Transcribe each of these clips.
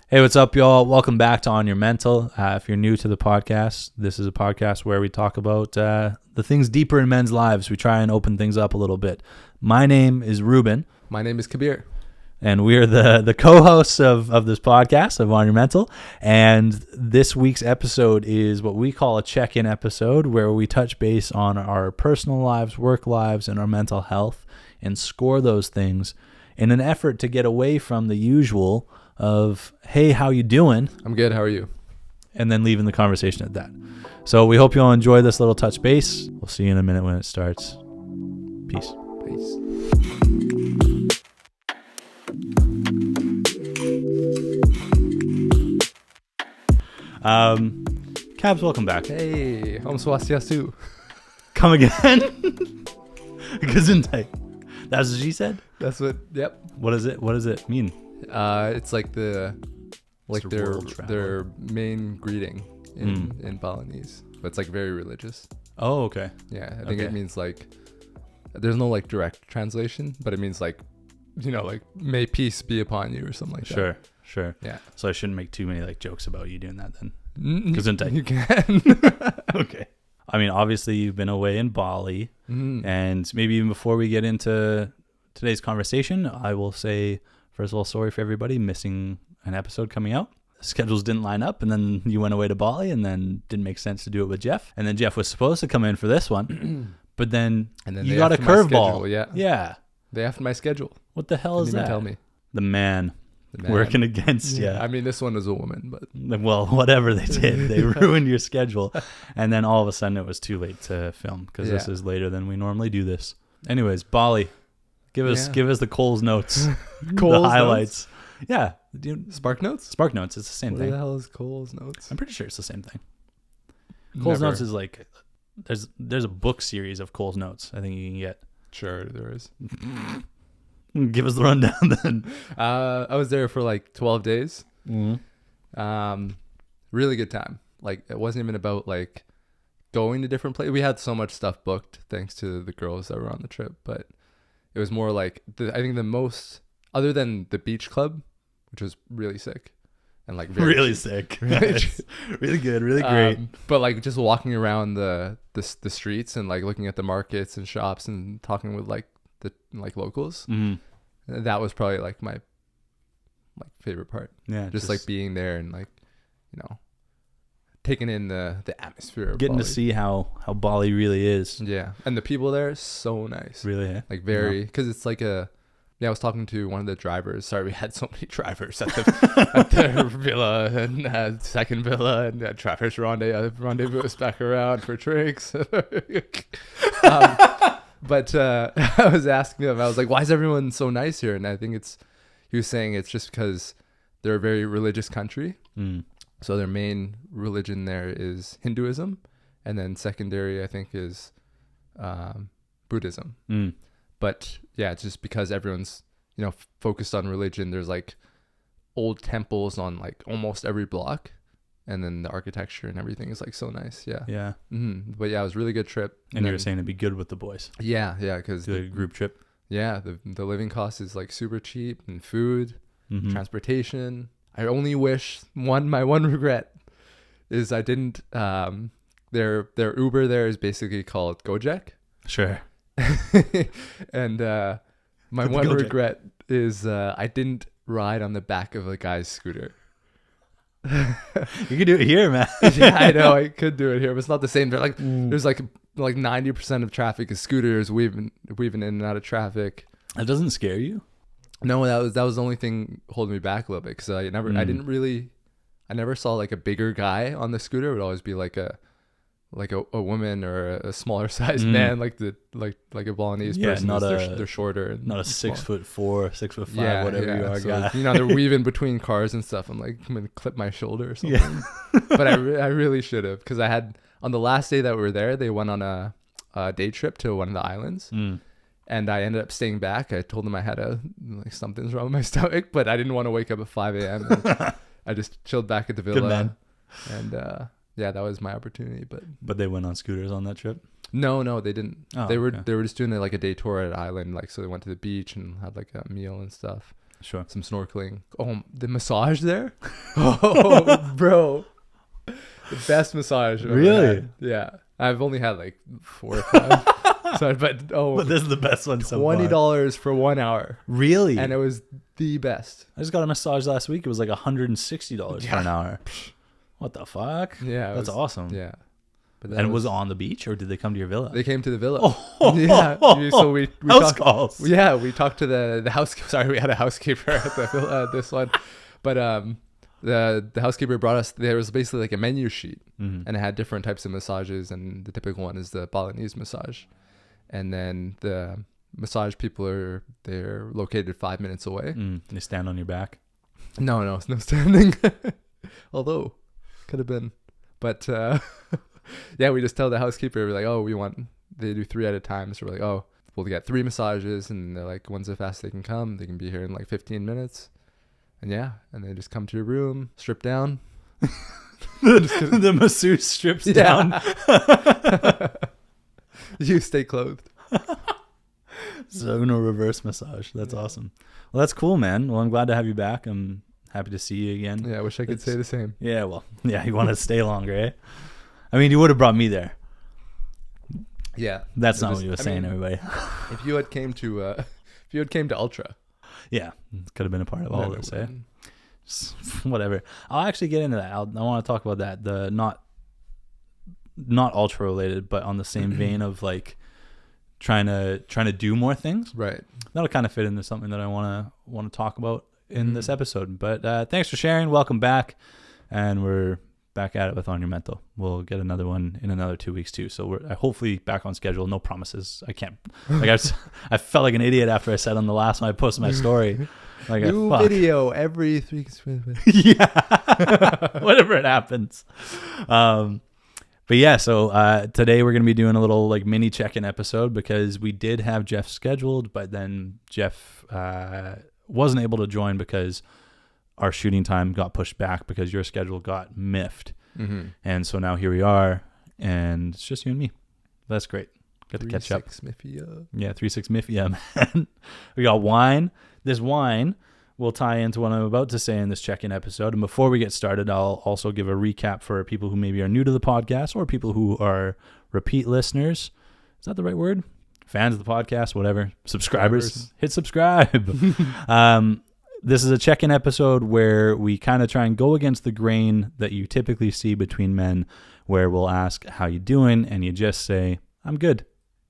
Hey, what's up, y'all? Welcome back to On Your Mental. If you're new to the podcast, this is a podcast where we talk about the things deeper in men's lives. We try and open things up a little bit. My name is Reuben. My name is Kabir. And we're the co-hosts of this podcast, of On Your Mental. And this week's episode is what we call a check-in episode, where we touch base on our personal lives, work lives, and our mental health, and score those things in an effort to get away from the usual of, hey, how you doing? I'm good. How are you? And then leaving the conversation at that. So we hope you all enjoy this little touch base. We'll see you in a minute when it starts. Peace. Peace. Cabs, welcome back. Hey, Om Swastiastu. Come again? Gesundheit. That's what she said? That's what. Yep. What is it? What does it mean? It's like their main greeting in Balinese, but it's like very religious. Oh, okay. Yeah, I think it means like there's no like direct translation, but it means like, you know, like may peace be upon you or something like that. Sure. Yeah. So I shouldn't make too many like jokes about you doing that then. Gesundheit. You can. Okay. I mean, obviously you've been away in Bali, and maybe even before we get into today's conversation, I will say, first of all, sorry for everybody missing an episode coming out. Schedules didn't line up, and then you went away to Bali, and then didn't make sense to do it with Jeff. And then Jeff was supposed to come in for this one, but then you got a curveball. Yeah. They effed my schedule. What the hell is that? Tell me. The man working against you. I mean, this one was a woman, but well, whatever they did, they ruined your schedule, and then all of a sudden it was too late to film because this is later than we normally do this. Anyways, Bali, give us the Coles notes, the highlights. Notes? Yeah, Spark Notes. Spark Notes. It's the same thing. What the hell is Coles Notes? I'm pretty sure it's the same thing. Coles Notes is like there's a book series of Coles Notes. I think you can get. Sure, there is. Give us the rundown then. I was there for like 12 days. Mm-hmm. Really good time. Like, it wasn't even about like going to different places. We had so much stuff booked thanks to the girls that were on the trip, but it was more like I think the most, other than the beach club, which was really sick and like very really sick, really good, really great. But like just walking around the streets and like looking at the markets and shops and talking with like the locals. Mm-hmm. That was probably like my favorite part. Yeah, just like being there and like, you know, taking in the atmosphere of getting Bali. To see how Bali really is. Yeah, and the people there are so nice. Really, eh? Like very, because it's like I was talking to one of the drivers. Sorry, we had so many drivers at the villa and second villa, and drivers rendezvous us back around for drinks. But I was asking him, I was like, why is everyone so nice here? And I think he was saying it's just because they're a very religious country. So their main religion there is Hinduism. And then secondary, I think, is Buddhism. But yeah, it's just because everyone's, you know, focused on religion. There's like old temples on like almost every block. And then the architecture and everything is like so nice. Yeah. Yeah. Mm-hmm. But yeah, it was a really good trip. And you were saying it'd be good with the boys. Yeah. Yeah. Because the group trip. Yeah. The living cost is like super cheap, and food, transportation. I only wish my one regret is I didn't, their Uber there is basically called Gojek. Sure. And my one regret is I didn't ride on the back of a guy's scooter. You could do it here, man. Yeah, I know I could do it here, but it's not the same. They're like there's like 90% of traffic is scooters weaving in and out of traffic. That doesn't scare you? No, that was the only thing holding me back a little bit, because I never saw like a bigger guy on the scooter. It would always be like a woman or a smaller sized man, like a Balinese person. They're shorter, and not a 6'4", 6'5", whatever you are, so, guy. You know, they're weaving between cars and stuff. I'm like, I'm gonna clip my shoulder or something. Yeah. But I really should have, because I had, on the last day that we were there, they went on a day trip to one of the islands, and I ended up staying back. I told them I had something's wrong with my stomach, but I didn't want to wake up at 5 a.m. I just chilled back at the villa. Good man. And yeah, that was my opportunity. But they went on scooters on that trip? No, they didn't. Oh, they were just doing like a day tour at an island, like, so they went to the beach and had like a meal and stuff. Sure. some snorkeling. Oh, the massage there? Oh, bro. The best massage I've ever Really? had. Yeah. I've only had like 4 or 5. Sorry, but But this is the best one so far. $20 for 1 hour. Really? And it was the best. I just got a massage last week. It was like $160 for an hour. What the fuck? Yeah. That's awesome. Yeah. But And was it on the beach, or did they come to your villa? They came to the villa. Oh, yeah. So we house talked, calls. Yeah, we talked to the house. Sorry, we had a housekeeper at the villa, this one, but the housekeeper brought us. There was basically like a menu sheet, and it had different types of massages, and the typical one is the Balinese massage, and then the massage people they're located 5 minutes away. They stand on your back. No standing. Although, could have been, but. Yeah, we just tell the housekeeper, we're like, oh, they do 3 at a time. So we're like, oh, well, they got 3 massages, and they're like, when's the fastest they can come? They can be here in like 15 minutes. And yeah, and they just come to your room, strip down. The masseuse strips down. You stay clothed. So no reverse massage. That's awesome. Well, that's cool, man. Well, I'm glad to have you back. I'm happy to see you again. Yeah, I wish I could say the same. Yeah, well, yeah, you want to stay longer, eh? I mean, you would have brought me there. Yeah, That's not what you were saying, everybody. If you had came to Ultra, yeah, could have been a part of all this, eh? Whatever. I'll actually get into that. I want to talk about that. The not ultra related, but on the same vein of like trying to do more things. Right. That'll kind of fit into something that I want to talk about in this episode. But thanks for sharing. Welcome back, and we're back at it with On Your Mental. We'll get another one in another 2 weeks too. So we're hopefully back on schedule. No promises. I can't. Like I felt like an idiot after I said on the last one I posted my story. Like new video every 3 weeks. Yeah. Whatever it happens. But yeah, so today we're gonna be doing a little like mini check-in episode because we did have Jeff scheduled, but then Jeff wasn't able to join because our shooting time got pushed back because your schedule got miffed. And so now here we are, and it's just you and me. That's great. Got to catch up. 3-6 Miffia. Yeah, 3-6 Miffia, man. We got wine. This wine will tie into what I'm about to say in this check-in episode. And before we get started, I'll also give a recap for people who maybe are new to the podcast or people who are repeat listeners. Is that the right word? Fans of the podcast, whatever. Subscribers. Hit subscribe. This is a check-in episode where we kind of try and go against the grain that you typically see between men, where we'll ask, how you doing? And you just say, I'm good.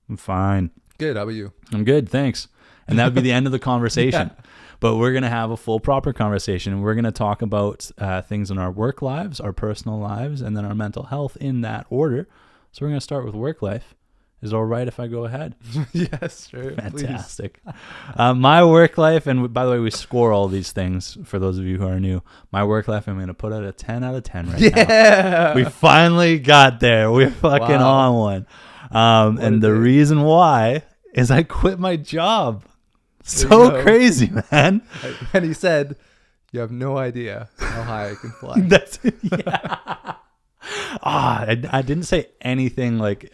I'm fine. Good. How about you? I'm good. Thanks. And that would be the end of the conversation. Yeah. But we're going to have a full, proper conversation. And we're going to talk about things in our work lives, our personal lives, and then our mental health in that order. So we're going to start with work life. Is it all right if I go ahead? Yes, sure. Fantastic. My work life, and by the way, we score all these things for those of you who are new. My work life, I'm going to put at a 10 out of 10 right now. Yeah. We finally got there. We're fucking on one. And the reason why is I quit my job. So crazy, man. And he said, you have no idea how high I can fly. That's yeah. I didn't say anything like...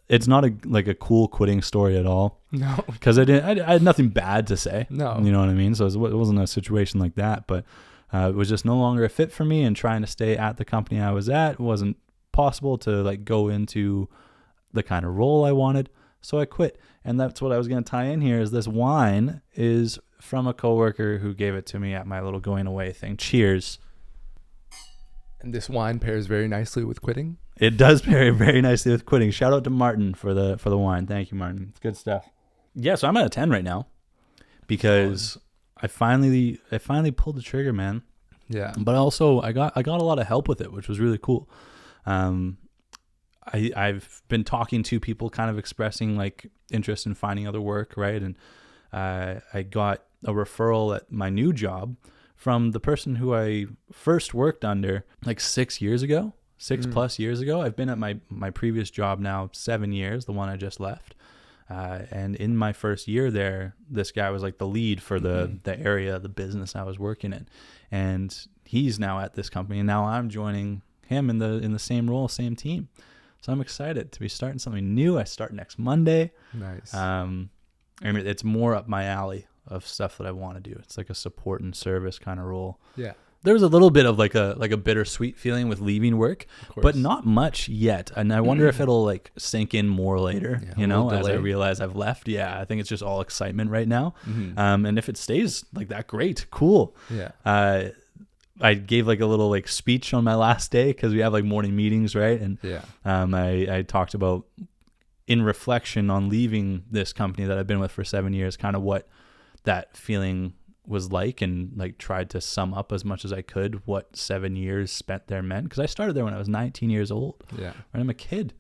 It's not a cool quitting story at all. No, because I had nothing bad to say. No, you know what I mean. So it wasn't a situation like that, but it was just no longer a fit for me. And trying to stay at the company I was at wasn't possible to like go into the kind of role I wanted. So I quit, and that's what I was going to tie in here. Is this wine is from a coworker who gave it to me at my little going away thing. Cheers. And this wine pairs very nicely with quitting. It does pair very nicely with quitting. Shout out to Martin for the wine. Thank you, Martin. It's good stuff. Yeah, so I'm at a 10 right now because I finally pulled the trigger, man. Yeah. But also I got a lot of help with it, which was really cool. I've been talking to people kind of expressing like interest in finding other work, right? And I got a referral at my new job from the person who I first worked under like 6 years ago. 6+ years ago. I've been at my previous job now 7 years, the one I just left. And in my first year there, this guy was like the lead for the area, the business I was working in. And he's now at this company, and now I'm joining him in the same role, same team. So I'm excited to be starting something new. I start next Monday. Nice. And it's more up my alley. of stuff that I want to do. It's like a support and service kind of role. Yeah. There was a little bit of like a bittersweet feeling with leaving work, but not much yet. And I wonder if it'll like sink in more later, as I realize I've left. Yeah, I think it's just all excitement right now. And if it stays like that, great, cool. Yeah. I gave like a little like speech on my last day because we have like morning meetings, right? And I talked about, in reflection on leaving this company that I've been with for 7 years, kind of what that feeling was like, and like tried to sum up as much as I could what 7 years spent there meant, because I started there when I was 19 years old. Yeah. Right? I'm a kid,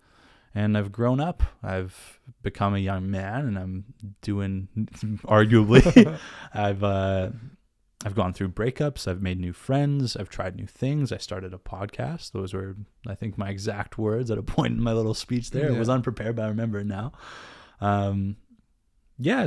and I've grown up. I've become a young man, and I'm doing arguably I've gone through breakups. I've made new friends. I've tried new things. I started a podcast. Those were, I think, my exact words at a point in my little speech there. It was unprepared, but I remember it now.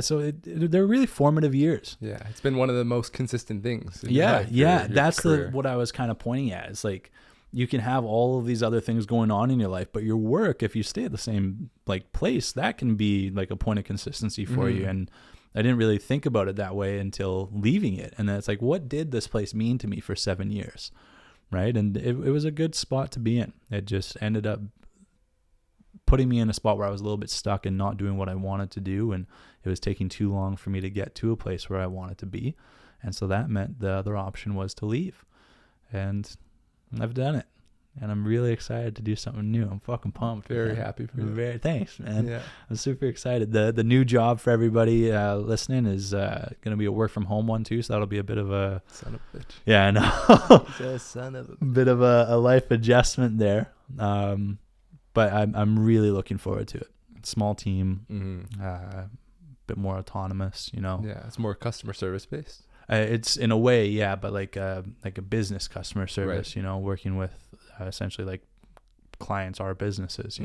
So they're really formative years. Yeah, it's been one of the most consistent things. That's what I was kind of pointing at. It's like you can have all of these other things going on in your life, but your work, if you stay at the same like place, that can be like a point of consistency for you. And I didn't really think about it that way until leaving it. And then it's like, what did this place mean to me for 7 years? Right. And it was a good spot to be in. It just ended up putting me in a spot where I was a little bit stuck and not doing what I wanted to do. And it was taking too long for me to get to a place where I wanted to be. And so that meant the other option was to leave. And I've done it. And I'm really excited to do something new. I'm fucking pumped. Very happy for you. Thanks, man. Yeah. I'm super excited. The new job for everybody listening is going to be a work from home one too. So that'll be a bit of a son of a bitch. Yeah, I know. He's a son of a bit of a life adjustment there. But I'm really looking forward to it. Small team, bit more autonomous, Yeah, it's more customer service based. It's in a way, yeah, but like a business customer service, right. Working with essentially like clients are businesses,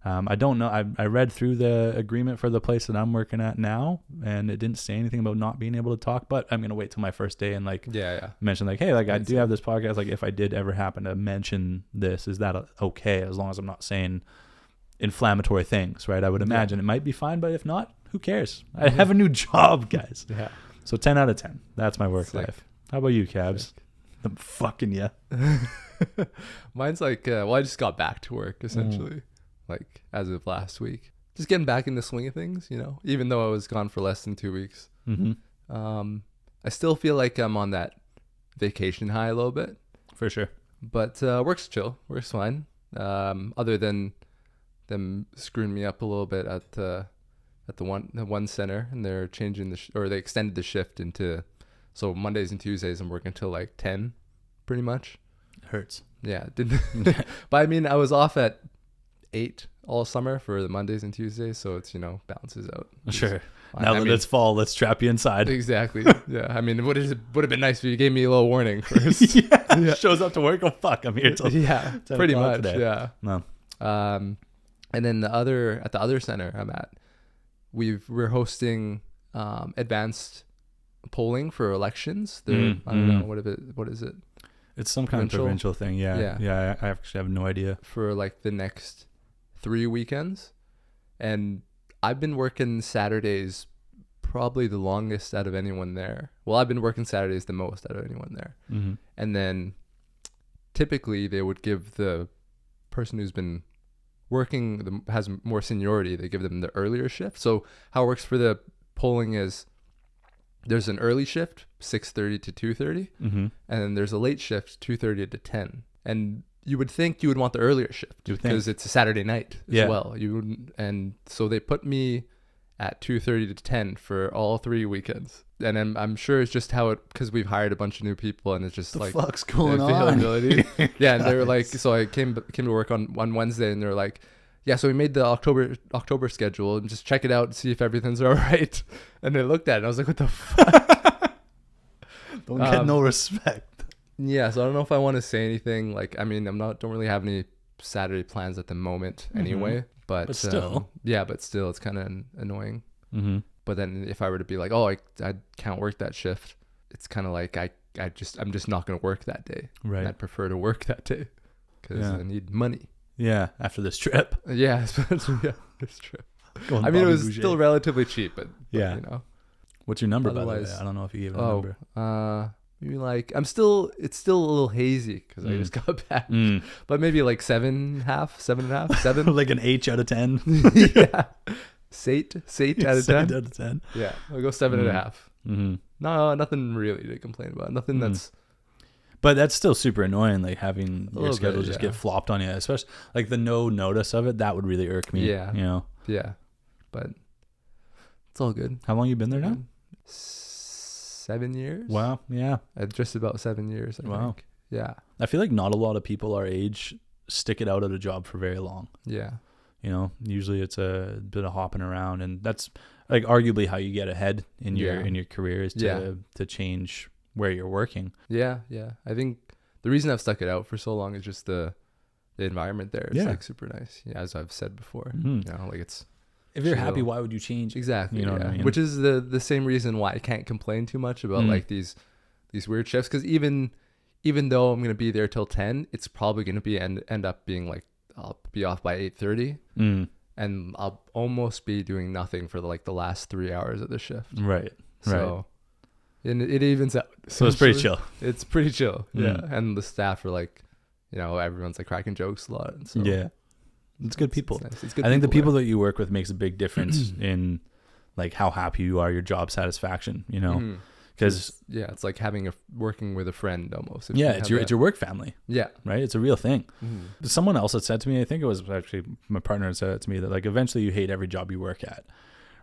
I don't know. I read through the agreement for the place that I'm working at now, and it didn't say anything about not being able to talk, but I'm going to wait till my first day and like mention like, hey, like I do have this podcast. Like if I did ever happen to mention this, is that okay? As long as I'm not saying inflammatory things, right? I would imagine it might be fine, but if not, who cares? I have a new job, guys. Yeah. So 10 out of 10. That's my work life. How about you, Cabs? I'm fucking yeah. Mine's like, I just got back to work essentially. Like as of last week, just getting back in the swing of things, even though I was gone for less than 2 weeks. I still feel like I'm on that vacation high a little bit. For sure. But work's chill. Work's fine. Other than them screwing me up a little bit at the one center, and they're changing or they extended the shift into, so Mondays and Tuesdays I'm working till like 10 pretty much. Hurts. Yeah, didn't but I mean I was off at 8 all summer for the Mondays and Tuesdays, so it's balances out. Sure. Now that it's fall, let's trap you inside. Exactly. Yeah. I mean, it would have been nice if you gave me a little warning first. Shows up to work. Oh fuck, I'm here till pretty much today. Yeah. No. And then at the other center I'm at, we're hosting advanced polling for elections. I don't know what is it? It's some kind of provincial thing. Yeah. I actually have no idea. For like the next 3 weekends, and I've been working Saturdays probably the longest out of anyone there. Well, I've been working Saturdays the most out of anyone there. And then typically they would give the person who's been working, has more seniority, they give them the earlier shift. So how it works for the polling is there's an early shift, 6:30 to 2:30, and then there's a late shift, 2:30 to 10. And you would think you would want the earlier shift because it's a Saturday night as well. And so they put me at 2:30 to 10 for all 3 weekends. And I'm sure it's just how because we've hired a bunch of new people, and it's just the like fuck's going on. Yeah, and they were like, so I came to work on Wednesday, and they're like, yeah, so we made the October schedule and just check it out and see if everything's all right. And they looked at it and I was like, what the fuck? Don't get no respect. Yeah, so I don't know if I want to say anything. Like, I mean, don't really have any Saturday plans at the moment anyway. But still. But still, it's kind of annoying. But then if I were to be like, oh, I can't work that shift, it's kind of like I'm just not going to work that day. Right. I'd prefer to work that day because I need money. Yeah, after this trip. Yeah, this trip. I mean, it was still relatively cheap, but yeah. What's your number, by the way? Otherwise- I don't know if you gave it a number. Maybe like it's still a little hazy because I just got back, but maybe like 7.5, 7. Like an H out of 10. Yeah, Sate out of 10. 7 out of 10. Yeah, I'll go 7.5. Mm-hmm. No, nothing really to complain about. Nothing that's. But that's still super annoying, like having your little schedule bit, just yeah. get flopped on you, especially like the no notice of it. That would really irk me. Yeah. You know. Yeah, but it's all good. How long you been there now? 7 years. Wow. Yeah. Just about 7 years. I Wow. think. Yeah. I feel like not a lot of people our age stick it out at a job for very long. Yeah. You know, usually it's a bit of hopping around, and that's like arguably how you get ahead in your career is to change where you're working. Yeah. Yeah. I think the reason I've stuck it out for so long is just the environment there. It's like super nice. Yeah, as I've said before. You know, like it's. If you're chill. happy, why would you change? Exactly. You know what I mean? Which is the same reason why I can't complain too much about like these weird shifts, because even though I'm gonna be there till 10, it's probably gonna be end up being like I'll be off by 8:30, and I'll almost be doing nothing for the last 3 hours of the shift. Right. So, and it evens out. So it's pretty chill. It's pretty chill. Yeah, and the staff are like, you know, everyone's like cracking jokes a lot. So Yeah. It's good people. It's nice. It's good I think the people there. that you work with makes a big difference in like how happy you are, your job satisfaction, you know, because it's like working with a friend almost. it's your work family. Yeah. Right. It's a real thing. Someone else had said to me, I think it was actually my partner had said it to me, that like eventually you hate every job you work at.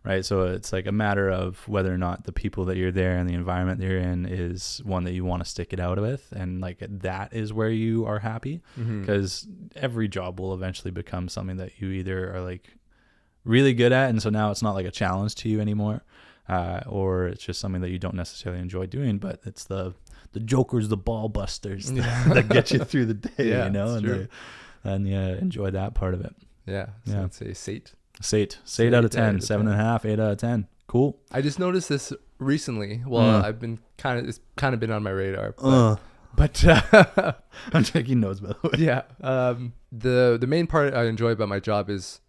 Right. So it's like a matter of whether or not the people that you're there and the environment you're in is one that you want to stick it out with. And like that is where you are happy, because every job will eventually become something that you either are like really good at. And so now it's not like a challenge to you anymore. Or it's just something that you don't necessarily enjoy doing, but it's the jokers, the ball busters that get you through the day, you know, and enjoy that part of it. Yeah. So I'd say Sate. Sate out of 10, 7.5, 8 out of 10. Cool. I just noticed this recently. Well, I've been it's kind of been on my radar, but I'm taking notes, by the way. Yeah. The main part I enjoy about my job is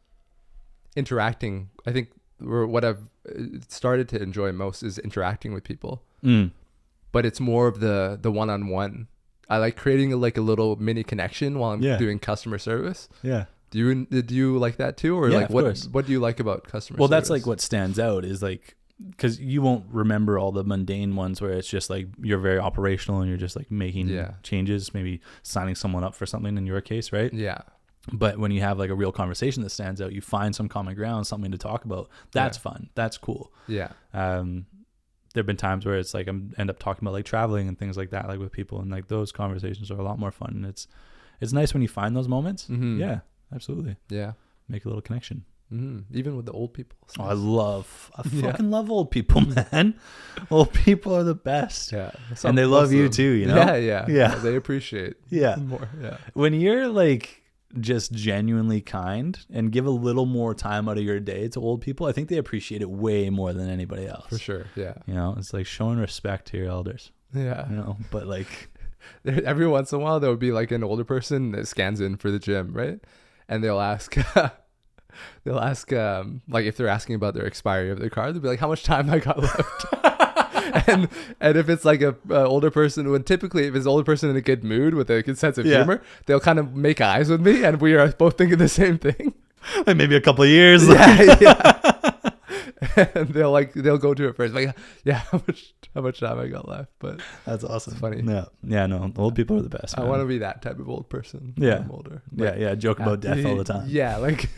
interacting. I think what I've started to enjoy most is interacting with people. But it's more of the one-on-one. I like creating a little mini connection while I'm doing customer service. Yeah. Do you like that too, or like what do you like about customer service? Well, that's like what stands out is like, because you won't remember all the mundane ones where it's just like you're very operational and you're just like making changes, maybe signing someone up for something in your case, right? Yeah. But when you have like a real conversation that stands out, you find some common ground, something to talk about. That's fun. That's cool. Yeah. There've been times where it's like I end up talking about like traveling and things like that, like with people, and like those conversations are a lot more fun. And it's nice when you find those moments. Yeah. Absolutely. Yeah. Make a little connection. Even with the old people. Oh, I fucking love old people, man. Old people are the best. Yeah. And they love you too, you know? Yeah. They appreciate more. Yeah. When you're like just genuinely kind and give a little more time out of your day to old people, I think they appreciate it way more than anybody else. For sure. Yeah. You know, it's like showing respect to your elders. Yeah. You know, but like every once in a while there would be like an older person that scans in for the gym, right? And they'll ask, like if they're asking about their expiry of their car, they'll be like, how much time I got left? and if it's like a older person, when typically if it's an older person in a good mood with a good sense of humor, they'll kind of make eyes with me and we are both thinking the same thing. Like maybe a couple of years. And they'll go to it first. Like, how much time I got left? But that's awesome. It's funny. No, old people are the best. I want to be that type of old person. Yeah, I'm older. Joke about death all the time. Yeah, like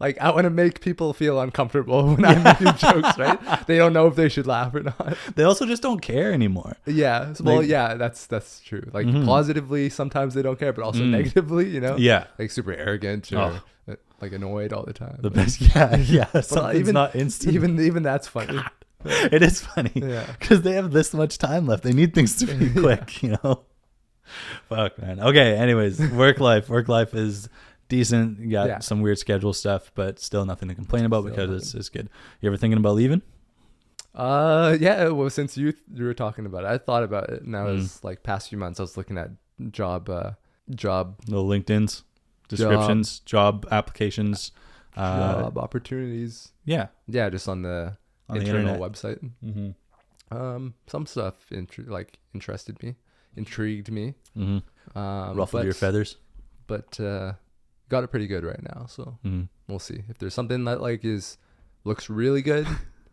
I want to make people feel uncomfortable when I'm making jokes. Right? They don't know if they should laugh or not. They also just don't care anymore. Yeah. Well, that's true. Like positively, sometimes they don't care, but also negatively. You know. Yeah. Like super arrogant or. Like annoyed all the time. The best, something's not instant. Even that's funny. It is funny, because they have this much time left. They need things to be quick, you know. Fuck, man. Okay. Anyways, work life is decent. You got some weird schedule stuff, but still nothing to complain about because it's good. You ever thinking about leaving? Well, since you were talking about it, I thought about it, and I was like past few months I was looking at job little LinkedIn's. Descriptions, job applications, job opportunities. Yeah. Just on the on the internal internet? website. Mm-hmm. Some stuff interested me, intrigued me. Ruffled your feathers. But got it pretty good right now. So we'll see if there's something that like looks really good.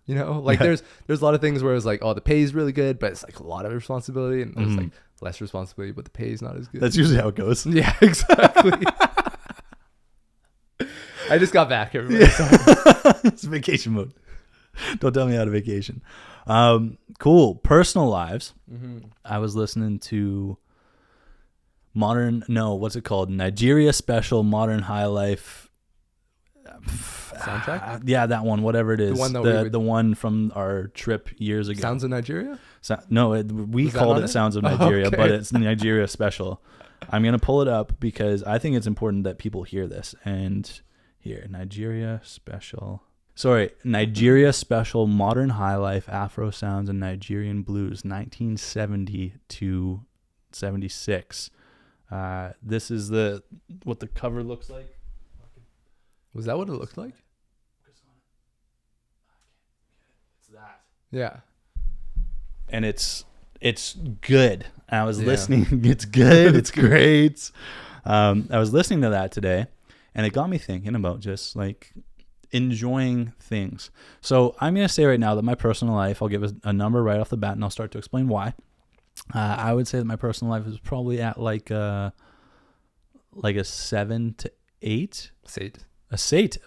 Like there's a lot of things where it's like, oh, the pay is really good, but it's like a lot of responsibility, and there's like less responsibility, but the pay is not as good. That's usually how it goes. Yeah, exactly. I just got back, everybody. It's vacation mode. Don't tell me how to vacation. Cool. Personal lives. I was listening to what's it called? Nigeria Special Modern High Life soundtrack. Yeah, that one. Whatever it is. The one that the one from our trip years ago. Sounds of Nigeria. We called it Sounds of Nigeria, but it's Nigeria Special. I'm gonna pull it up because I think it's important that people hear this. And here, Nigeria Special Modern High Life Afro Sounds and Nigerian Blues, 1970 to 76. This is what the cover looks like. Was that what it looked like? It's that. Yeah. And it's good. I was listening. It's good. It's great. I was listening to that today, and it got me thinking about just like enjoying things. So I'm going to say right now that my personal life, I'll give a number right off the bat, and I'll start to explain why. I would say that my personal life is probably at like a 7 to 8. A sate.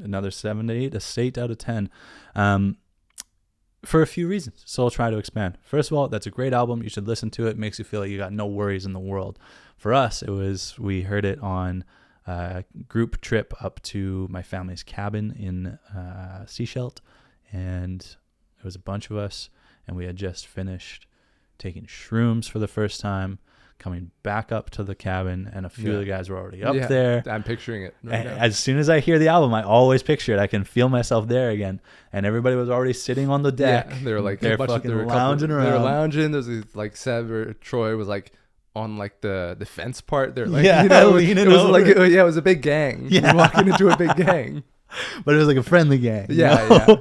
Another 7 to 8. A sate out of 10. For a few reasons. So I'll try to expand. First of all, that's a great album. You should listen to it. It makes you feel like you got no worries in the world. For us, we heard it on a group trip up to my family's cabin in Seashelt, and there was a bunch of us, and we had just finished taking shrooms for the first time, coming back up to the cabin, and a few of the guys were already up there. I'm picturing it right now. As soon as I hear the album, I always picture it. I can feel myself there again, and everybody was already sitting on the deck. Yeah, they were like they're fucking lounging around. They were lounging. There's like Seb or Troy was like on like the fence part. They're like, leaning it was over. like it was a big gang. Yeah, walking into a big gang. But it was like a friendly gang. Yeah.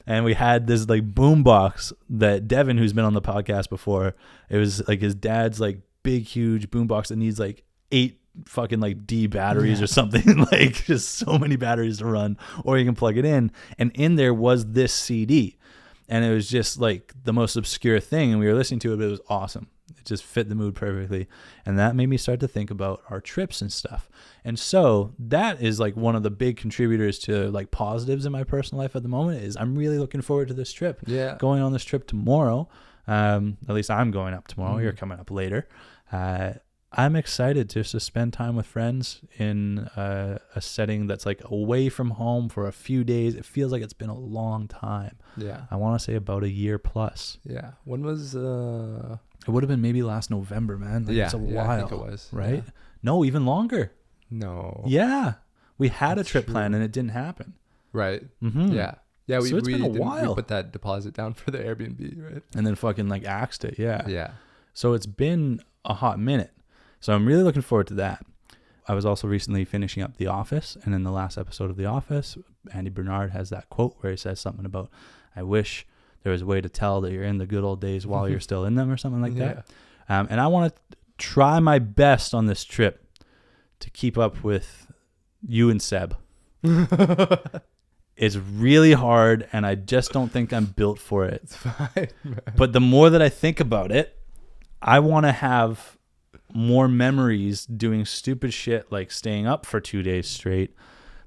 And we had this like boom box that Devin, who's been on the podcast before, it was like his dad's like big, huge boom box that needs like 8 fucking like D batteries or something, like just so many batteries to run, or you can plug it in. And in there was this CD, and it was just like the most obscure thing. And we were listening to it, but it was awesome. It just fit the mood perfectly. And that made me start to think about our trips and stuff. And so that is like one of the big contributors to like positives in my personal life at the moment is I'm really looking forward to this trip. Yeah. Going on this trip tomorrow. At least I'm going up tomorrow. You're coming up later. I'm excited just to spend time with friends in a setting that's like away from home for a few days. It feels like it's been a long time. Yeah. I want to say about a year plus. Yeah. When was it would have been maybe last November, man. Like, it's a while. I think it was. Right? Yeah. No, even longer. No. Yeah. We had a trip planned and it didn't happen. Right. Mm-hmm. Yeah. Yeah, so it's been a while. We put that deposit down for the Airbnb, right? And then fucking like axed it. Yeah. Yeah. So it's been a hot minute. So I'm really looking forward to that. I was also recently finishing up The Office, and in the last episode of The Office, Andy Bernard has that quote where he says something about, I wish there was a way to tell that you're in the good old days while you're still in them, or something like that. And I want to try my best on this trip to keep up with you and Seb. It's really hard, and I just don't think I'm built for it. It's fine, man. But the more that I think about it, I want to have more memories doing stupid shit like staying up for 2 days straight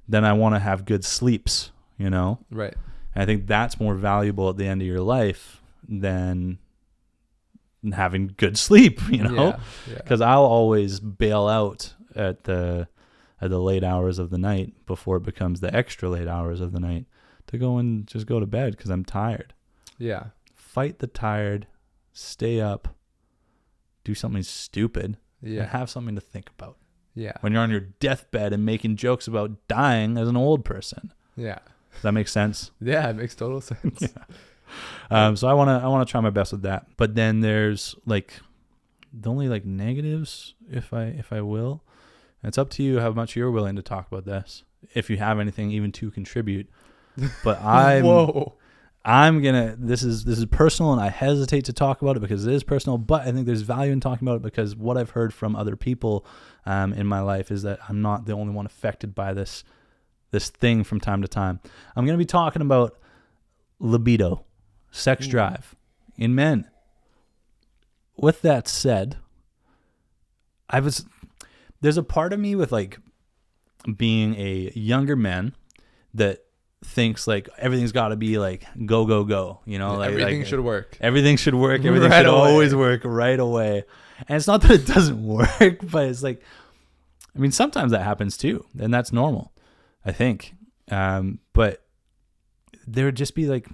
than I want to have good sleeps, you know? Right. And I think that's more valuable at the end of your life than having good sleep, you know? Because I'll always bail out at the late hours of the night before it becomes the extra late hours of the night to go and just go to bed because I'm tired. Yeah. Fight the tired, stay up, do something stupid, and have something to think about. Yeah. When you're on your deathbed and making jokes about dying as an old person. Yeah. Does that make sense? Yeah, it makes total sense. So I want to try my best with that. But then there's like the only like negatives, if I will. And it's up to you how much you're willing to talk about this. If you have anything even to contribute. But I'm this is personal, and I hesitate to talk about it because it is personal, but I think there's value in talking about it because what I've heard from other people in my life is that I'm not the only one affected by this thing from time to time. I'm going to be talking about libido, sex drive in men. With that said, there's a part of me with like being a younger man that thinks like everything's got to be like go go go, you know, like everything should work. Everything should work. Everything should always work right away. And it's not that it doesn't work, but it's like, I mean, sometimes that happens too, and that's normal, I think. But there would just be like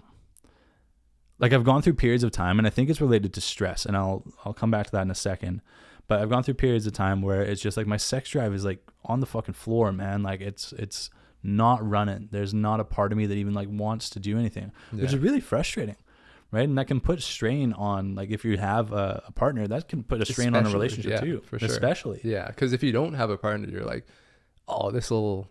I've gone through periods of time, and I think it's related to stress, and I'll come back to that in a second. But I've gone through periods of time where it's just like my sex drive is like on the fucking floor, man. Like it's not running. There's not a part of me that even like wants to do anything, which is really frustrating, right? And that can put strain on, like, if you have a partner, that can put a strain on a relationship too, for sure. Especially. Yeah, because if you don't have a partner, you're like, oh, this will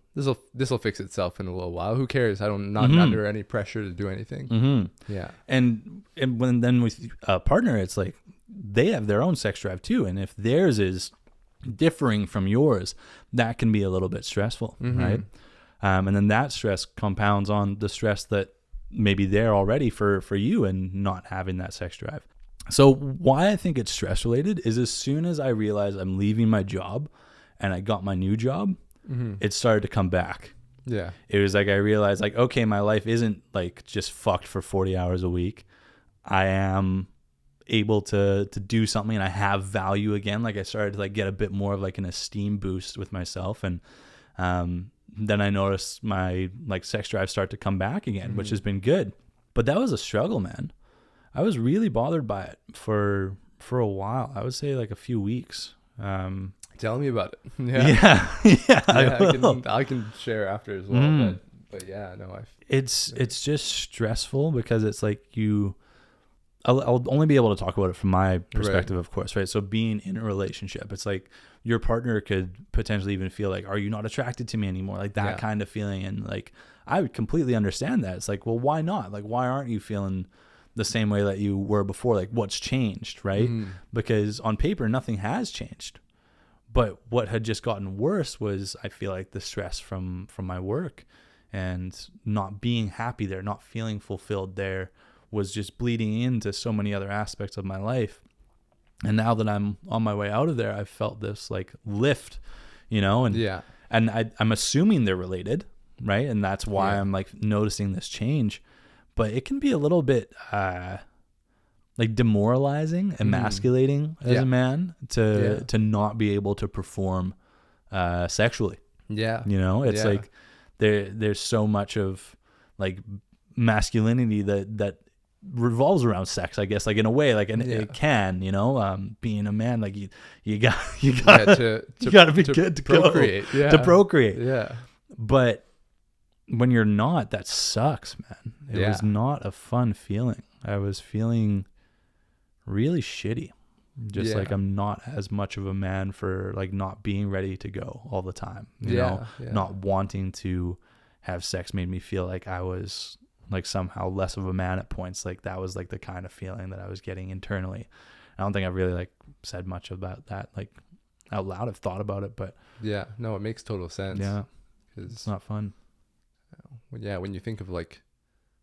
fix itself in a little while. Who cares? I'm not under any pressure to do anything. Mm-hmm. Yeah. And when then with a partner, it's like they have their own sex drive too, and if theirs is differing from yours, that can be a little bit stressful, right? And then that stress compounds on the stress that maybe they're already for you and not having that sex drive. So why I think it's stress related is as soon as I realize I'm leaving my job and I got my new job, it started to come back. Yeah. It was like I realized like, okay, my life isn't like just fucked for 40 hours a week. I am able to do something and I have value again. Like I started to like get a bit more of like an esteem boost with myself, and then I noticed my like sex drive start to come back again, which has been good. But that was a struggle, man. I was really bothered by it for a while. I would say like a few weeks. Tell me about it. Yeah. I can share after as well. But yeah, no, it's just stressful because it's like I'll only be able to talk about it from my perspective, of course, right? So being in a relationship, it's like your partner could potentially even feel like, are you not attracted to me anymore? Like that kind of feeling. And like, I would completely understand that. It's like, well, why not? Like, why aren't you feeling the same way that you were before? Like, what's changed, right? Because on paper, nothing has changed. But what had just gotten worse was, I feel like, the stress from my work and not being happy there, not feeling fulfilled there, was just bleeding into so many other aspects of my life. And now that I'm on my way out of there, I've felt this like lift, you know, and I'm assuming they're related, right? And that's why I'm like noticing this change. But it can be a little bit like demoralizing, emasculating as a man to not be able to perform sexually. Yeah. You know, it's like there's so much of like masculinity that revolves around sex, I guess, like in a way, like, and it can, you know, being a man, like you got to be good to procreate, to procreate. Yeah. But when you're not, that sucks, man. It was not a fun feeling. I was feeling really shitty. Just like I'm not as much of a man for like not being ready to go all the time. You know, not wanting to have sex made me feel like I was like somehow less of a man at points. Like that was like the kind of feeling that I was getting internally. I don't think I've really like said much about that like out loud. I've thought about it, but yeah, no, it makes total sense. Yeah, it's not fun. Yeah, when you think of like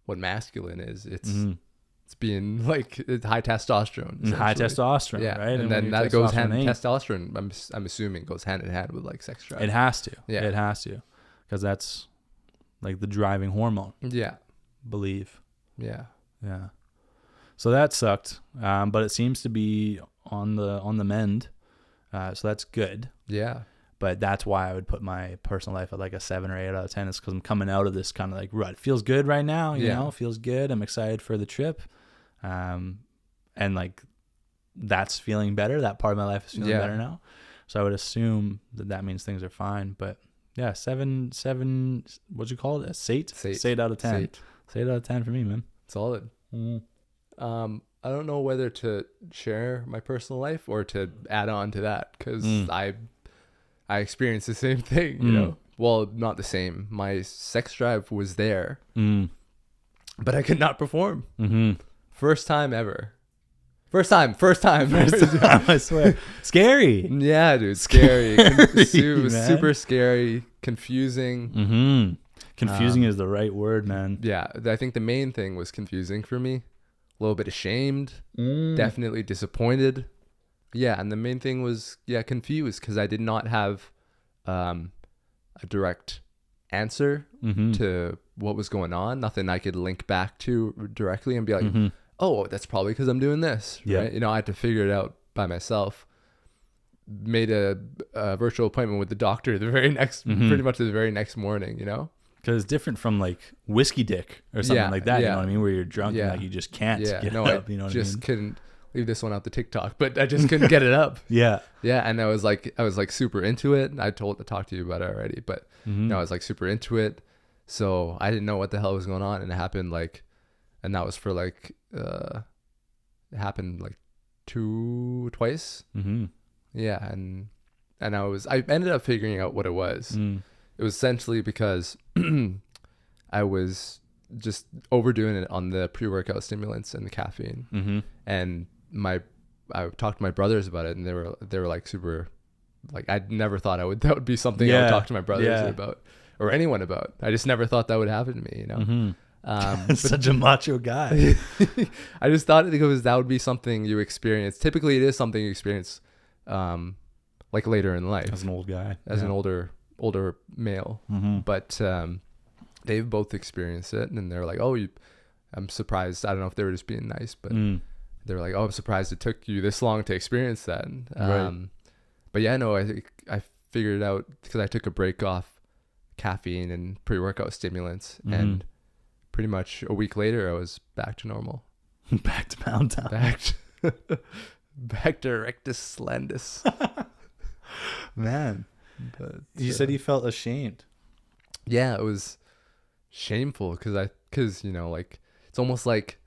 what masculine is, it's being like it's high testosterone. High testosterone, right? And then that goes hand testosterone. I'm assuming goes hand in hand with like sex drive. It has to. Yeah, it has to, because that's like the driving hormone. Yeah. Believe. Yeah. So that sucked, but it seems to be on the mend, so that's good. Yeah. But that's why I would put my personal life at like a 7 or 8 out of 10, is because I'm coming out of this kind of like rut. It feels good right now, you know, it feels good. I'm excited for the trip, and like that's feeling better. That part of my life is feeling better now. So I would assume that means things are fine. But yeah, 7. What'd you call it? A sate? Sate out of 10. Sate out of 10 for me, man. Solid. I don't know whether to share my personal life or to add on to that, because I experienced the same thing, you know. Well, not the same. My sex drive was there, but I could not perform. Mm-hmm. First time ever. First time. I swear. Scary. Yeah, dude. Scary. Man. Super scary. Confusing. Mm-hmm. Confusing is the right word, man. Yeah. I think the main thing was confusing for me. A little bit ashamed. Definitely disappointed. Yeah. And the main thing was, confused because I did not have a direct answer to what was going on. Nothing I could link back to directly and be like, oh, that's probably because I'm doing this. Right? You know, I had to figure it out by myself. Made a virtual appointment with the doctor the very next, pretty much the very next morning, you know? Because it's different from like whiskey dick or something like that. You know what I mean? Where you're drunk and like you just can't get it up. You know what I mean? Just couldn't leave this one out the TikTok, but I just couldn't get it up. Yeah. And I was like super into it. I talked to you about it already, but I was like super into it. So I didn't know what the hell was going on. And it happened and that was for like, it happened like twice. Yeah. And I ended up figuring out what it was. It was essentially because I was just overdoing it on the pre-workout stimulants and the caffeine. And I talked to my brothers about it, and they were like super, like I never thought that would be something I would talk to my brothers about or anyone about. I just never thought that would happen to me, you know. Such a macho guy. I just thought that would be something you experience. Typically, it is something you experience, like later in life As an old guy, as an older male. But they've both experienced it, and they're like, "Oh, I'm surprised." I don't know if they were just being nice, but they were like, "Oh, I'm surprised it took you this long to experience that." But yeah, no, I think I figured it out because I took a break off caffeine and pre-workout stimulants, and pretty much a week later, I was back to normal. Back to Pound Town. Back to Rectus Slandus. Man. But You said you felt ashamed. Yeah, it was shameful because you know, like it's almost like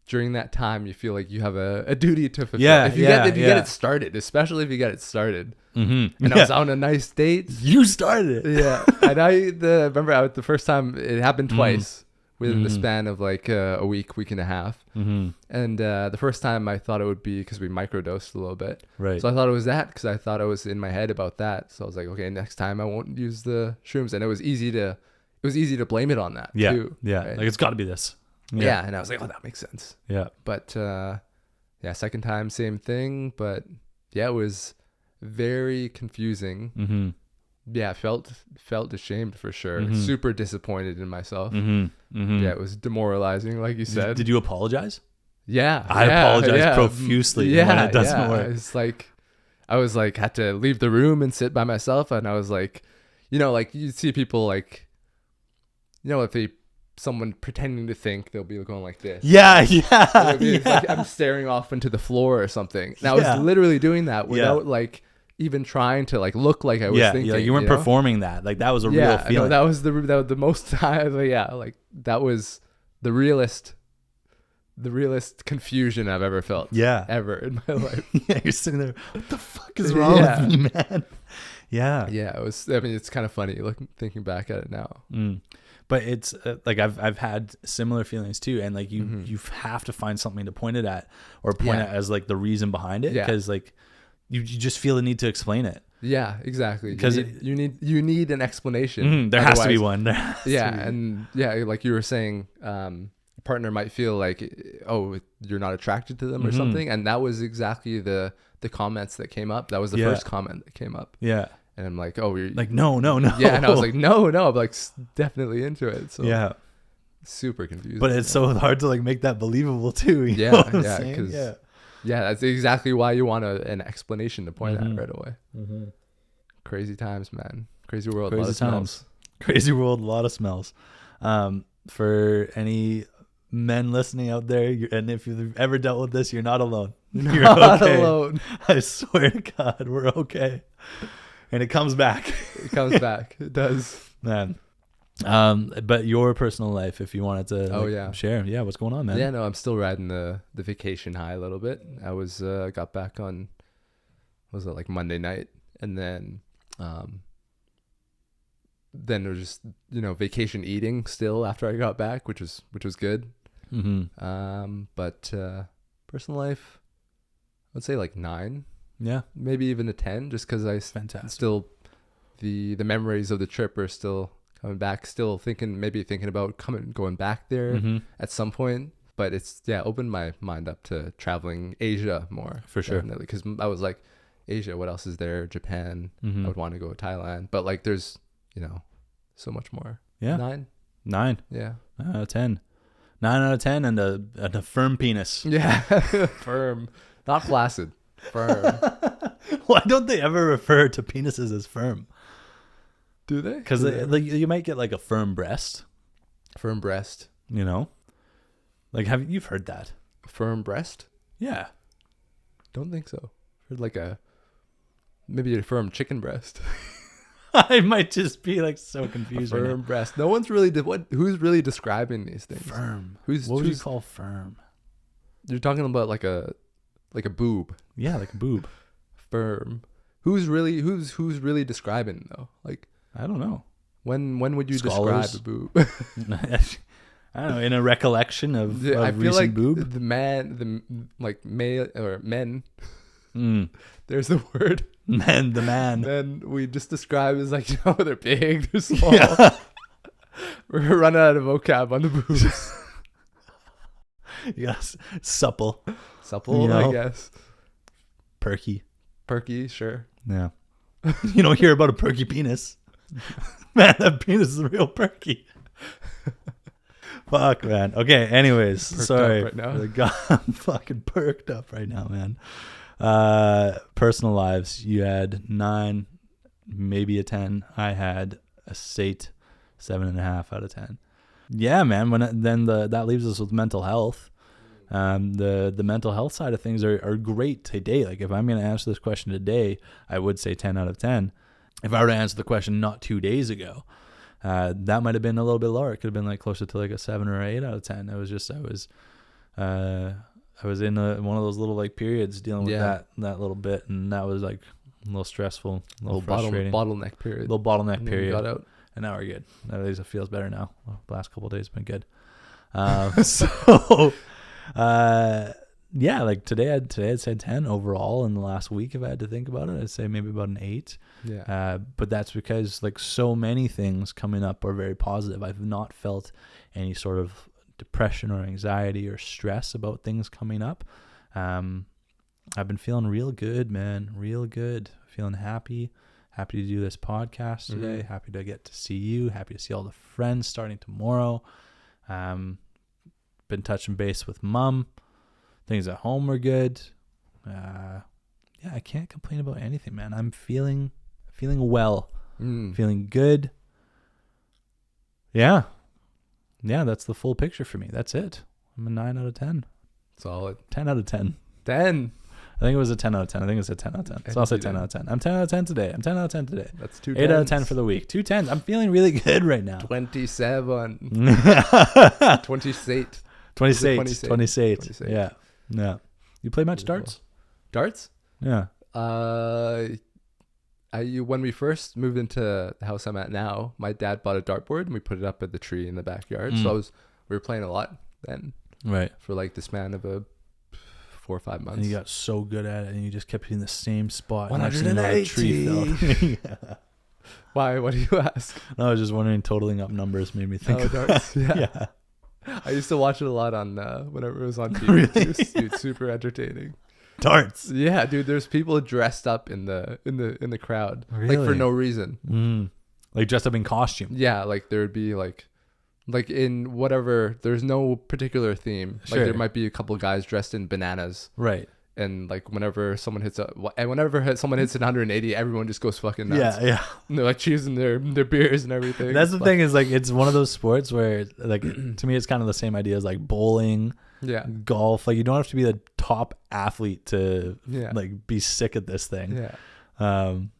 during that time you feel like you have a duty to fulfill. If you get it started, especially if you get it started. And I was on a nice date. You started it. Yeah, and I remember the first time it happened twice within the span of like a week and a half. And the first time I thought it would be because we microdosed a little bit. Right. So I thought it was that because I thought I was in my head about that. So I was like, okay, next time I won't use the shrooms. And it was easy to blame it on that too. Yeah. Right? Like it's got to be this. Yeah. And I was like, oh, that makes sense. Yeah. But second time, same thing. But yeah, it was very confusing. Yeah, felt ashamed for sure. Super disappointed in myself. Yeah, it was demoralizing, like you said. Did you apologize? Yeah, I apologize profusely when it doesn't work. It's like I was like had to leave the room and sit by myself, and I was like, you know, like you see people like, you know, if someone pretending to think, they'll be going like this. It's like I'm staring off into the floor or something. And I was literally doing that without like even trying to like look like I was thinking. You weren't performing that. Like that was a real feeling. That was the most time. Like that was the realest confusion I've ever felt. Ever in my life. You're sitting there. What the fuck is wrong with me, man? Yeah. It was. I mean, it's kind of funny thinking back at it now. But it's like I've had similar feelings too, and like you have to find something to point it at or point it as like the reason behind it, because like you just feel the need to explain it. Yeah, exactly. Because you need an explanation. There has to be one. And like you were saying, a partner might feel like, oh, you're not attracted to them or something, and that was exactly the comments that came up. That was the first comment that came up. Yeah. And I'm like, oh, you're like, no. Yeah. And I was like, no. I'm like definitely into it. So super confused. But it's so hard to like make that believable too. You know what I'm saying? That's exactly why you want an explanation to point at right away. Crazy times, man. Crazy world. Crazy times. Crazy world. A lot of smells. For any men listening out there, and if you've ever dealt with this, you're not alone. You're not alone. I swear to God, we're okay. And it comes back. It does, man. But your personal life, if you wanted to share. Yeah, what's going on, man? Yeah, no, I'm still riding the vacation high a little bit. I was got back on, was it like Monday night? And then then it was just, vacation eating still after I got back, which was good. But personal life, I'd say like 9. Yeah. Maybe even a 10, just because I Fantastic. still, the memories of the trip are still coming back, still thinking about going back there at some point. But it's, opened my mind up to traveling Asia more. For sure. Because I was like, Asia, what else is there? Japan. I would want to go to Thailand. But like there's, so much more. Yeah. 9. 9. Yeah. 9 out of 10. 9 out of 10 and a firm penis. Yeah. Firm. Not flaccid. Firm. Why don't they ever refer to penises as firm? Do they? Because you might get like a firm breast. Firm breast. Like you've heard that? Firm breast? Yeah. Don't think so. Heard like maybe a firm chicken breast. I might just be like so confused. A firm breast. No one's really who's really describing these things. Firm. What would you call firm? You're talking about like a boob. Yeah, like a boob. Firm. Who's really describing though? Like I don't know. When would you Scholars. describe a boob? I don't know. In a recollection of I feel recent like boob. the male or men. There's the word. The man. Then we just describe as like, they're big, they're small. Yeah. We're running out of vocab on the boobs. Yes, supple, I guess. perky, sure. Yeah. You don't hear about a perky penis. Man, that penis is real perky. Fuck, man. Okay, anyways, sorry. Right now. I'm fucking perked up right now, man. Personal lives, you had 9, maybe a 10. I had a 7.5 out of 10. Yeah, man. That leaves us with mental health. The mental health side of things are great today. Like if I'm going to answer this question today, I would say 10 out of 10. If I were to answer the question not 2 days ago, that might have been a little bit lower. It could have been like closer to like a 7 or 8 out of 10. I was in one of those little like periods dealing with that little bit, and that was like a little stressful, a little frustrating. Bottleneck period. Little bottleneck period. Got out. And now we're good. At least it feels better now. The last couple of days have been good. Yeah, like today I'd say 10 overall. In the last week, if I had to think about it, I'd say maybe about an 8. Yeah. But that's because like so many things coming up are very positive. I've not felt any sort of depression or anxiety or stress about things coming up. I've been feeling real good, man. Real good. Feeling happy to do this podcast today. Happy to get to see you. Happy to see all the friends starting tomorrow. Been touching base with mom. Things at home were good. Yeah, I can't complain about anything, man. I'm feeling well. Feeling good. Yeah, that's the full picture for me. That's it. I'm a 9 out of 10. Solid. 10 out of 10. 10. I think it was a 10 out of 10. I think it's a 10 out of 10. So I'll say 10 out of 10. I'm 10 out of 10 today. That's 2 8 out of 10 for the week. 2 10s. I'm feeling really good right now. 27. 28. 28. Yeah. You play much darts? Darts? Yeah. When we first moved into the house I'm at now, my dad bought a dartboard and we put it up at the tree in the backyard. So we were playing a lot then. Right. For like the span of 4 or 5 months. And you got so good at it and you just kept hitting the same spot. 180. Tree fell. Why? What do you ask? No, I was just wondering, totaling up numbers made me think of darts. Yeah. I used to watch it a lot on whenever it was on TV. Really? Dude, super entertaining. Darts. Yeah, dude. There's people dressed up in the crowd, really? like for no reason. Like dressed up in costume. Yeah, like there would be like in whatever. There's no particular theme. Sure. Like there might be a couple of guys dressed in bananas. Right. And like whenever someone hits an 180, everyone just goes fucking nuts. Yeah. And they're like choosing their beers and everything. That's the thing is like it's one of those sports where like to me it's kind of the same idea as like bowling, golf. Like you don't have to be the top athlete to like be sick at this thing. Yeah. And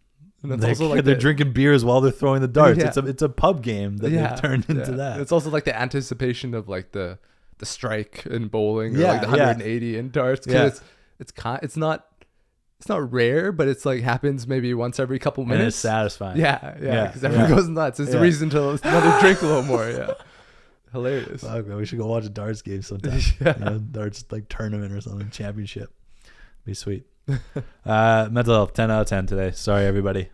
it's also like they're drinking beers while they're throwing the darts. Yeah. It's a pub game that they've turned into that. It's also like the anticipation of like the strike in bowling or like the 180 in darts. Yeah. It's not it's not rare, but it's like happens maybe once every couple And it's minutes. satisfying. Yeah, because everyone goes nuts. It's a reason to want to drink a little more. Yeah, hilarious. Fuck, man, we should go watch a darts game sometime. Darts like tournament or something, championship. Be sweet. Mental health, 10 out of 10 today. Sorry, everybody.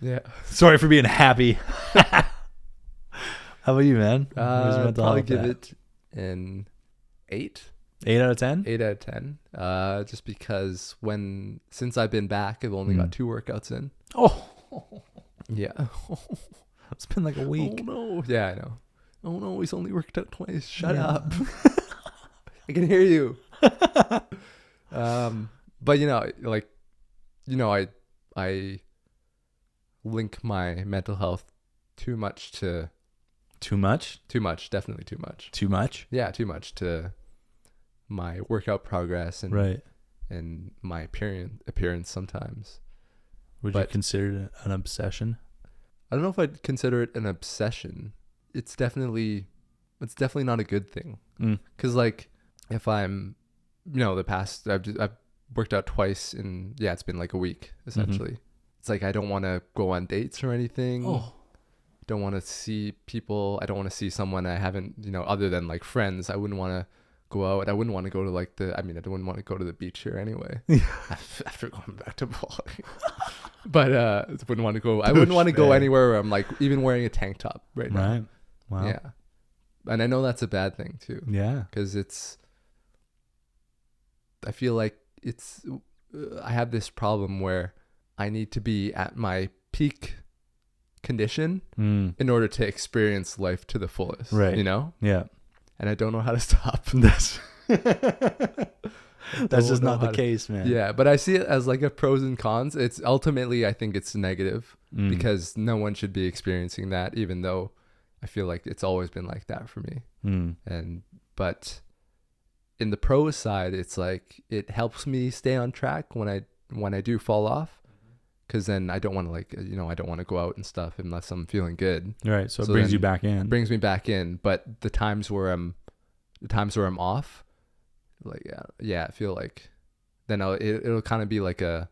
Yeah. Sorry for being happy. How about you, man? I'd probably give it an 8. 8 out of 10? 8 out of 10. Just because since I've been back, I've only got 2 workouts in. Oh. Yeah. It's been like a week. Oh, no. Yeah, I know. Oh, no, he's only worked out twice. Shut up. I can hear you. But, I link my mental health too much to... Too much? Too much. Definitely too much. Too much? Yeah, too much to my workout progress and my appearance sometimes. Would you consider it an obsession? I don't know if I'd consider it an obsession. It's definitely not a good thing. Because if I'm, the past I've worked out twice in it's been like a week essentially. It's like I don't want to go on dates or anything. Don't want to see people. I don't want to see someone I haven't, other than like friends. I wouldn't want to go out. I wouldn't want to go to I wouldn't want to go to the beach here anyway. After going back to Bali. But I wouldn't want to go. I wouldn't want to go anywhere where I'm like even wearing a tank top right now. Right. Wow. Yeah. And I know that's a bad thing too. Yeah. Because I feel like I have this problem where I need to be at my peak condition in order to experience life to the fullest. Right. Yeah. And I don't know how to stop. That's just not the case, man. Yeah, but I see it as like a pros and cons. It's ultimately, I think it's negative because no one should be experiencing that, even though I feel like it's always been like that for me. But in the pros side, it's like it helps me stay on track when I do fall off. Because then I don't want to I don't want to go out and stuff unless I'm feeling good. Right. So it brings you back in. Brings me back in. But the times where I'm off, I feel like then it'll kind of be like a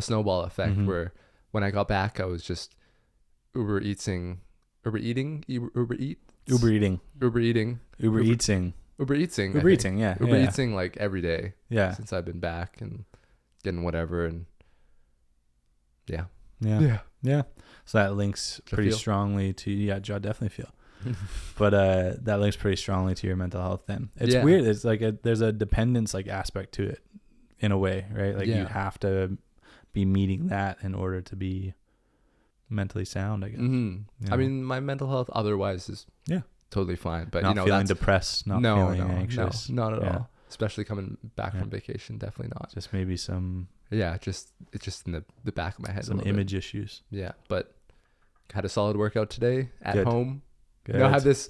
snowball effect where when I got back, I was just Uber eating like every day. Yeah. Since I've been back and getting whatever and. Yeah. So that links pretty strongly to Joe, definitely feel. But that links pretty strongly to your mental health then. It's weird. It's like there's a dependence aspect to it in a way, right? Like you have to be meeting that in order to be mentally sound, I guess. I mean, my mental health otherwise is totally fine, but not feeling depressed, not feeling anxious. No, not at all. Especially coming back from vacation, definitely not. Just maybe some it's just in the back of my head. Some image issues. Yeah, but had a solid workout today at home. Good. Have this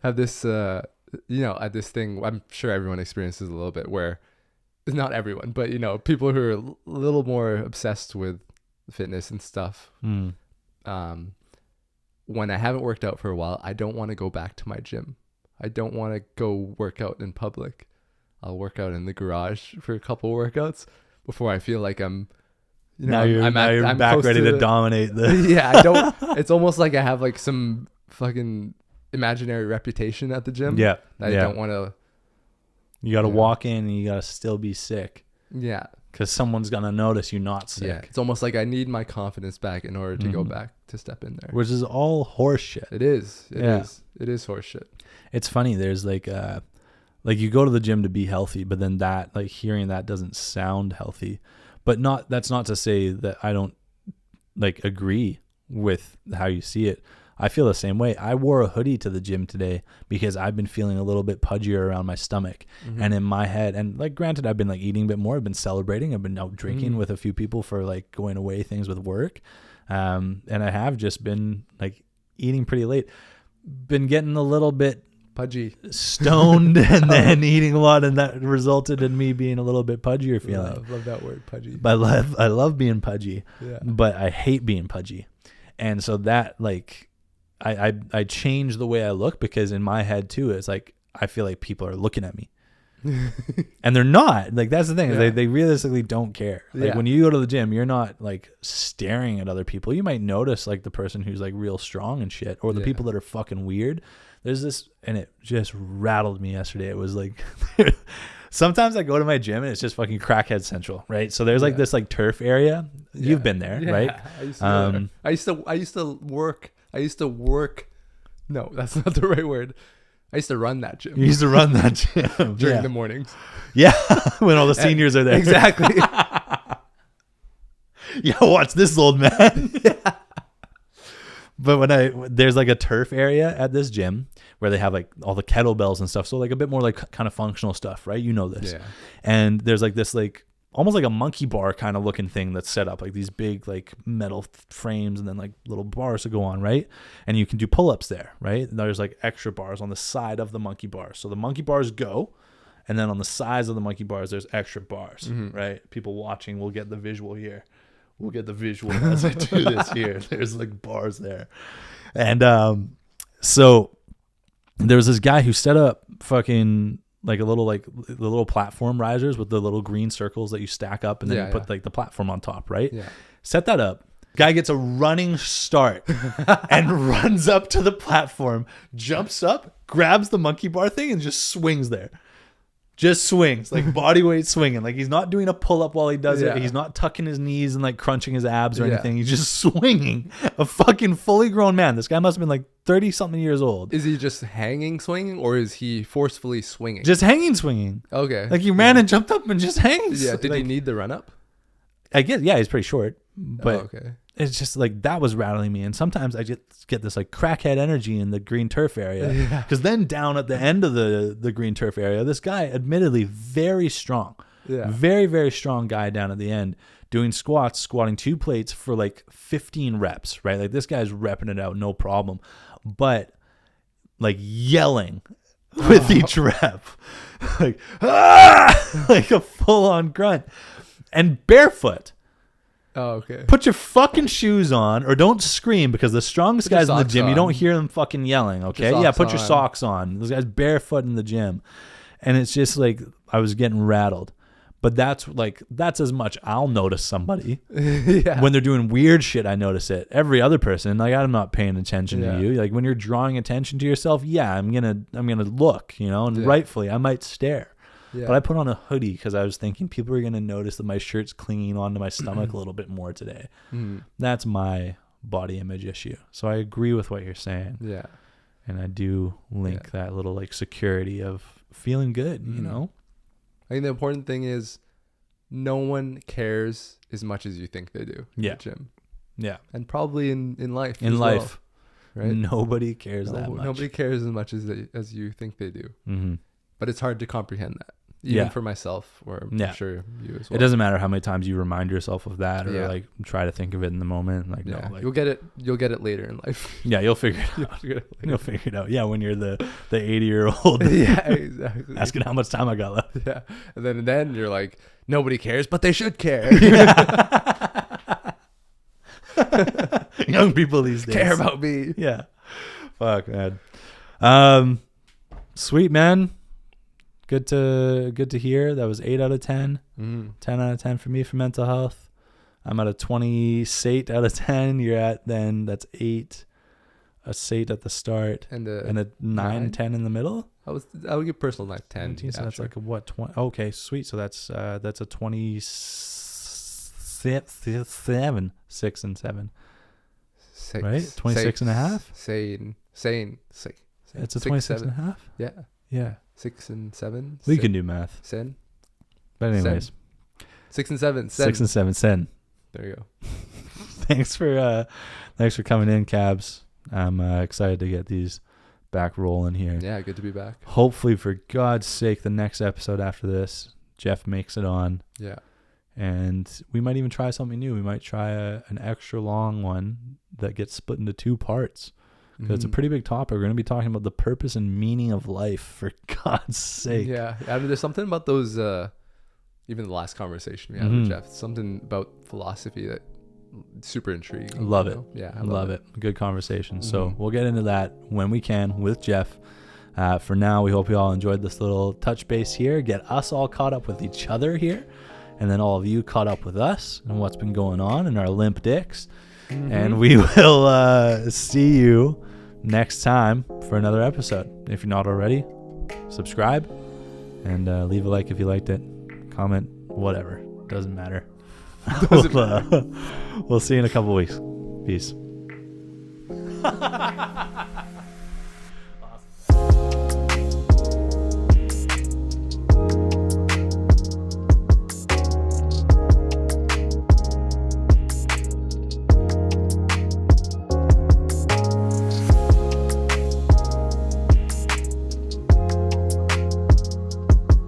at this thing. I'm sure everyone experiences a little bit where, not everyone, but people who are a little more obsessed with fitness and stuff. When I haven't worked out for a while, I don't want to go back to my gym. I don't want to go work out in public. I'll work out in the garage for a couple workouts before I feel like I'm I'm back ready to dominate the I don't. It's almost like I have like some fucking imaginary reputation at the gym. Yeah. I don't want to. You got to walk in and you got to still be sick. Yeah. Because someone's going to notice you not sick. Yeah. It's almost like I need my confidence back in order to go back to step in there. Which is all horse shit. It is. It is horse shit. It's funny. There's like you go to the gym to be healthy, but then hearing that doesn't sound healthy. But that's not to say that I don't agree with how you see it. I feel the same way. I wore a hoodie to the gym today because I've been feeling a little bit pudgier around my stomach. And in my head, and granted, I've been eating a bit more. I've been celebrating. I've been out drinking with a few people for going away things with work. And I have just been eating pretty late. Been getting a little bit pudgy, stoned, and then eating a lot, and that resulted in me being a little bit pudgier feeling. Love that word, pudgy. But I love being pudgy, but I hate being pudgy, and so that I change the way I look because in my head too, it's I feel like people are looking at me, And they're not. Like, that's the thing. Yeah. They realistically don't care. Like, Yeah. when you go to the gym, you're not like staring at other people. You might notice like the person who's like real strong and shit, or the Yeah. people that are fucking weird. There's this, and it just rattled me yesterday. It was like, sometimes I go to my gym and it's just fucking crackhead central, right? So there's like Yeah. this like turf area. Yeah. You've been there, Yeah. right? I used to work. No, that's not the right word. I used to run that gym You used to run that gym during yeah. the mornings. Yeah, when all the seniors are there. Exactly. Yeah, watch this old man. Yeah. But there's like a turf area at this gym where they have like all the kettlebells and stuff. So like a bit more like kind of functional stuff, right? You know this. Yeah. And there's like this like almost like a monkey bar kind of looking thing that's set up, like these big like metal frames and then like little bars to go on, right? And you can do pull-ups there, right? And there's like extra bars on the side of the monkey bars. So the monkey bars go, and then on the sides of the monkey bars there's extra bars, right? People watching will get the visual here. We'll get the visual as I do this here. There's like bars there. And so there was this guy who set up fucking like the little platform risers with the little green circles that you stack up and then you put like the platform on top, right? Yeah. Set that up. Guy gets a running start and runs up to the platform, jumps up, grabs the monkey bar thing and just swings there. Just swings, like body weight swinging. Like he's not doing a pull up while he does it. He's not tucking his knees and like crunching his abs or anything. He's just swinging. A fucking fully grown man. This guy must have been like 30 something years old. Is he just hanging swinging or is he forcefully swinging? Just hanging swinging. Okay. Like he ran and jumped up and just hangs. Yeah. Did like, he need the run up? I guess, yeah, he's pretty short. But okay. it's just like that was rattling me. And sometimes I just get this like crackhead energy in the green turf area. Because then down at the end of the green turf area, this guy, admittedly very strong. Yeah. Very, very strong guy down at the end doing squats, squatting 2 plates for like 15 reps, right? Like this guy's repping it out, no problem. But like yelling with each rep. Like, ah! Like a full on grunt. And barefoot. Oh, okay. Put your fucking shoes on or don't scream because the strongest guys in the gym, you don't hear them fucking yelling, okay? Yeah, put your socks on. Those guys barefoot in the gym. And it's just like I was getting rattled. But that's as much I'll notice somebody. Yeah. When they're doing weird shit, I notice it. Every other person, like I'm not paying attention to you. Like when you're drawing attention to yourself, yeah, I'm gonna look, and rightfully I might stare. Yeah. But I put on a hoodie because I was thinking people are going to notice that my shirt's clinging onto my stomach a little bit more today. That's my body image issue. So I agree with what you're saying. Yeah. And I do link that little like security of feeling good, I think the important thing is no one cares as much as you think they do in the gym. Yeah. And probably in life. In life. Well, right? Nobody cares that much. Nobody cares as much as you think they do. Mm-hmm. But it's hard to comprehend that. Even for myself, or I'm sure you as well. It doesn't matter how many times you remind yourself of that or like try to think of it in the moment. Like, no, like, you'll get it later in life. Yeah, you'll figure it out. You'll figure it out. Yeah, when you're the 80-year-old. Yeah, exactly. Asking how much time I got left. Yeah. And then you're like, nobody cares, but they should care. Young people these days care about me. Yeah. Fuck, man. Sweet, man. Good to hear. That was 8 out of 10. 10 out of 10 for me for mental health. I'm at a 28 out of 10. You're at that's 8. A 8 at the start and a 9, 10 in the middle. I would give personal life 10. 17, so that's like a what 20? Okay, sweet. So that's a 27, 6 and 7. Right? 26 and a half? Sane. It's a 26 and a half? Yeah. Yeah. 6 and 7. We can do math. Sen. But anyways. 6 and 7. Sen. 6 and 7. Sen. There you go. Thanks for coming in, Cabs. I'm excited to get these back rolling here. Yeah, good to be back. Hopefully, for God's sake, the next episode after this, Jeff makes it on. Yeah. And we might even try something new. We might try an extra long one that gets split into 2 parts. Because it's a pretty big topic. We're going to be talking about the purpose and meaning of life, for God's sake. Yeah. I mean, there's something about those, even the last conversation we had with Jeff, something about philosophy that super intriguing. Love it. Yeah. I love it. Good conversation. So we'll get into that when we can with Jeff. For now, we hope you all enjoyed this little touch base here. Get us all caught up with each other here. And then all of you caught up with us and what's been going on in our limp dicks. Mm-hmm. And we will see you next time for another episode. If you're not already, subscribe and leave a like if you liked it. Comment, whatever. Doesn't matter. We'll see you in a couple weeks. Peace.